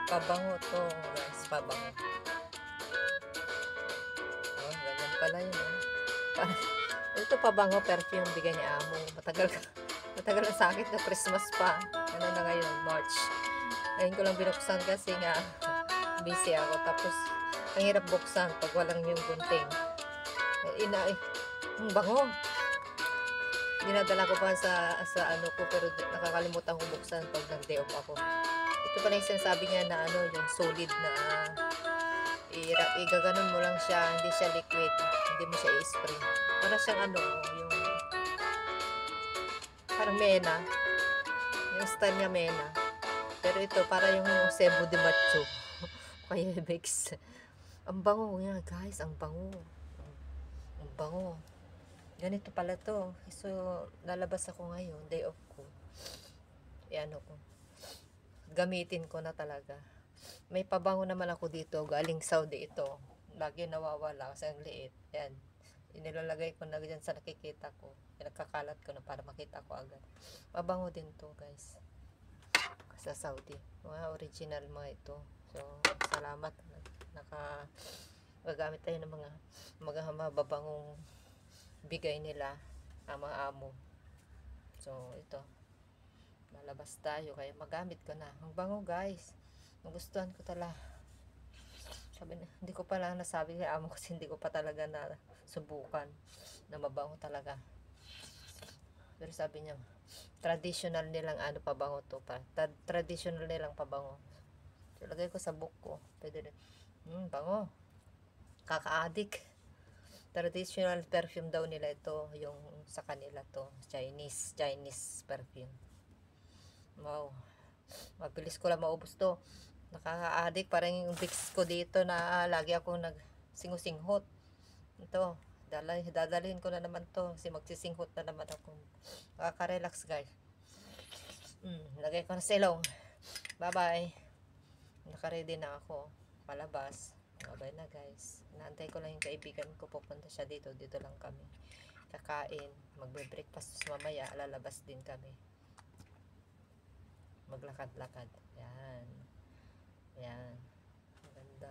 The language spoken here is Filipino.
Pabango to, guys, pabango. Oh, ganyan pala yun, oh. Parang, ito pabango, perfume, bigay ni amo. Matagal na sa akin na Christmas pa. Ano na ngayon, March. Ngayon ko lang binuksan kasi nga, busy ako. Tapos, ang hirap buksan pag walang yung gunting. Ang bango. Dinadala ko pa sa ano ko, pero nakakalimutan ko buksan pag nag-day off ako. Ito pala yung sinasabi niya na ano, yung solid na igaganon mo lang siya, hindi siya liquid, hindi mo siya i-spray. Para siyang ano, yung parang mena, yung style niya mena. Pero ito, para yung Cebu de Macho. Kaya mix. Ang bango niya, guys, ang bango. Ang bango. Ganito pala to. So, lalabas ako ngayon, day off ko. Ano ko. Gamitin ko na talaga. May pabango naman ako dito, galing Saudi ito. Lagi nawawala kasi ang liit. Yan. Inilalagay ko na dyan sa nakikita ko. Pinagkakalat ko na para makita ko agad. Pabango din to, guys. Sa Saudi. Mga original mga ito. So, salamat. Gagamit tayo ng mga mababangong bigay nila ang mga amo. So, ito. Lalabas tayo. Kaya magamit ko na. Ang bango, guys. Nagustuhan ko talaga. Sabi na, hindi ko pa lang nasabi kay amo kasi hindi ko pa talaga na subukan na mabango talaga. Pero sabi niya, traditional nilang ano pabango to pa. Traditional nilang pabango. So, lagay ko sa book ko. Pwede rin. Bango. Kaka-addict. Traditional perfume daw nila ito. Yung sa kanila to. Chinese perfume. Wow. Mabilis ko lang maubos to. Nakaka-addict. Parang yung Vicks ko dito na lagi ako nagsingot-singhot. Ito. Dadalhin ko na naman to. Kasi magsisinghot na naman ako. Nakaka-relax, guys. Lagay ko na silong. Bye-bye. Naka-ready na ako. Palabas. Bye-bye na, guys. Inaantay ko lang yung kaibigan ko. Pupunta siya dito. Dito lang kami. Kakain. Magbe-breakfast mamaya. Lalabas din kami. Maglakad-lakad. Yan. Yan. Maganda.